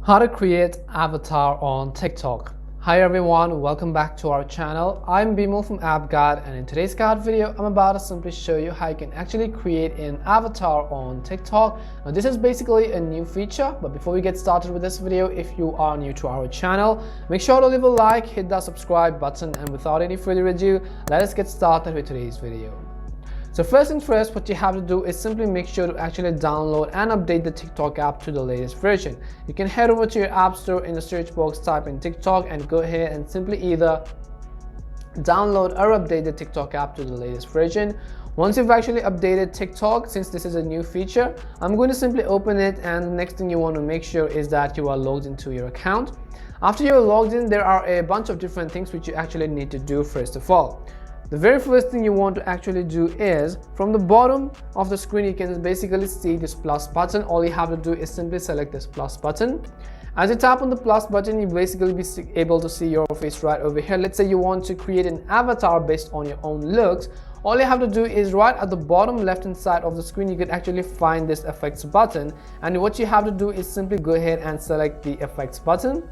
How to create avatar on TikTok. Hi everyone, welcome back to our channel. I'm Bimal from AppGuide, and in today's guide video I'm about to simply show you how you can actually create an avatar on TikTok. Now this is basically a new feature, but before we get started with this video, if you are new to our channel, make sure to leave a like, hit that subscribe button, and without any further ado, let us get started with today's video. So first things first, what you have to do is simply make sure to actually download and update the TikTok app to the latest version. You can head over to your app store, in the search box type in TikTok and go ahead and simply either download or update the TikTok app to the latest version. Once you've actually updated TikTok, since this is a new feature, I'm going to simply open it, and the next thing you want to make sure is that you are logged into your account. After you're logged in, there are a bunch of different things which you actually need to do. First of all, the very first thing you want to actually do is, from the bottom of the screen, you can basically see this plus button. All you have to do is simply select this plus button. As you tap on the plus button, you basically be able to see your face right over here. Let's say you want to create an avatar based on your own looks. All you have to do is right at the bottom left hand side of the screen, you can actually find this effects button, and what you have to do is simply go ahead and select the effects button.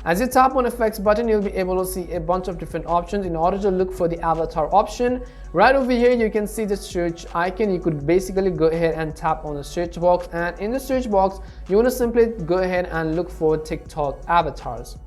As you tap on effects button, you'll be able to see a bunch of different options. In order to look for the avatar option, right over here you can see the search icon. You could basically go ahead and tap on the search box, and in the search box you want to simply go ahead and look for TikTok avatars.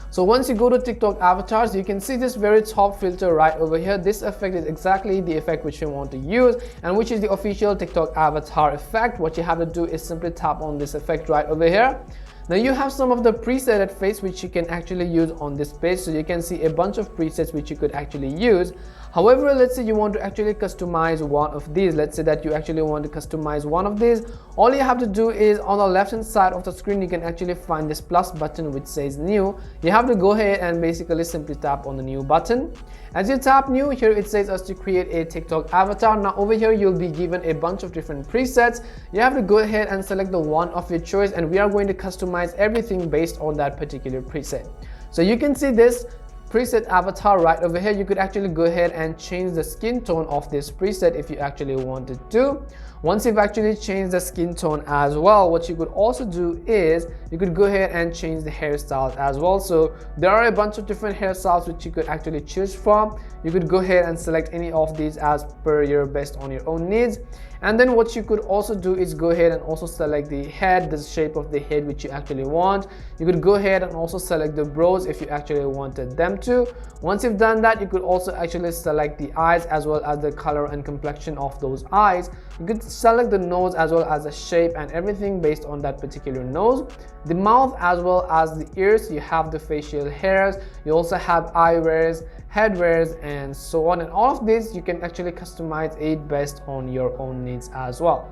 So once you go to TikTok avatars, you can see this very top filter right over here. This effect is exactly the effect which you want to use, and which is the official TikTok avatar effect. What you have to do is simply tap on this effect right over here. Now you have some of the preset face which you can actually use on this page, so you can see a bunch of presets which you could actually use. However, let's say you want to actually customize one of these. Let's say that you actually want to customize one of these. All you have to do is, on the left hand side of the screen, you can actually find this plus button which says new. You have to go ahead and basically simply tap on the new button. As you tap new, here it says us to create a TikTok avatar. Now over here you'll be given a bunch of different presets. You have to go ahead and select the one of your choice, and we are going to customize everything based on that particular preset. So you can see this preset avatar right over here. You could actually go ahead and change the skin tone of this preset if you actually wanted to. Once you've actually changed the skin tone as well, what you could also do is you could go ahead and change the hairstyles as well. So there are a bunch of different hairstyles which you could actually choose from. You could go ahead and select any of these as per your based on your own needs. And then what you could also do is go ahead and also select the head, the shape of the head which you actually want. You could go ahead and also select the brows if you actually wanted them to. Once you've done that, you could also actually select the eyes as well as the color and complexion of those eyes. You could select the nose as well as the shape and everything based on that particular nose. The mouth as well as the ears. You have the facial hairs. You also have eyewears, headwears, and so on. And all of this you can actually customize it based on your own needs as well.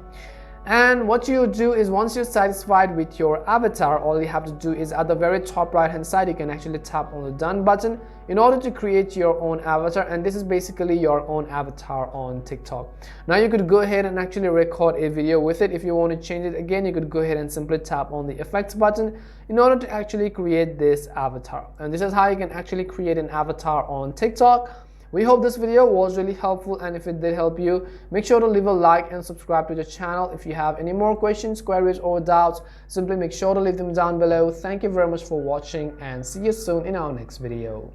And what you do is, once you're satisfied with your avatar, all you have to do is at the very top right hand side you can actually tap on the done button in order to create your own avatar, and this is basically your own avatar on TikTok. Now you could go ahead and actually record a video with it. If you want to change it again, you could go ahead and simply tap on the effects button in order to actually create this avatar. And this is how you can actually create an avatar on TikTok. We hope this video was really helpful, and if it did help you, make sure to leave a like and subscribe to the channel. If you have any more questions, queries, or doubts, simply make sure to leave them down below. Thank you very much for watching, and see you soon in our next video.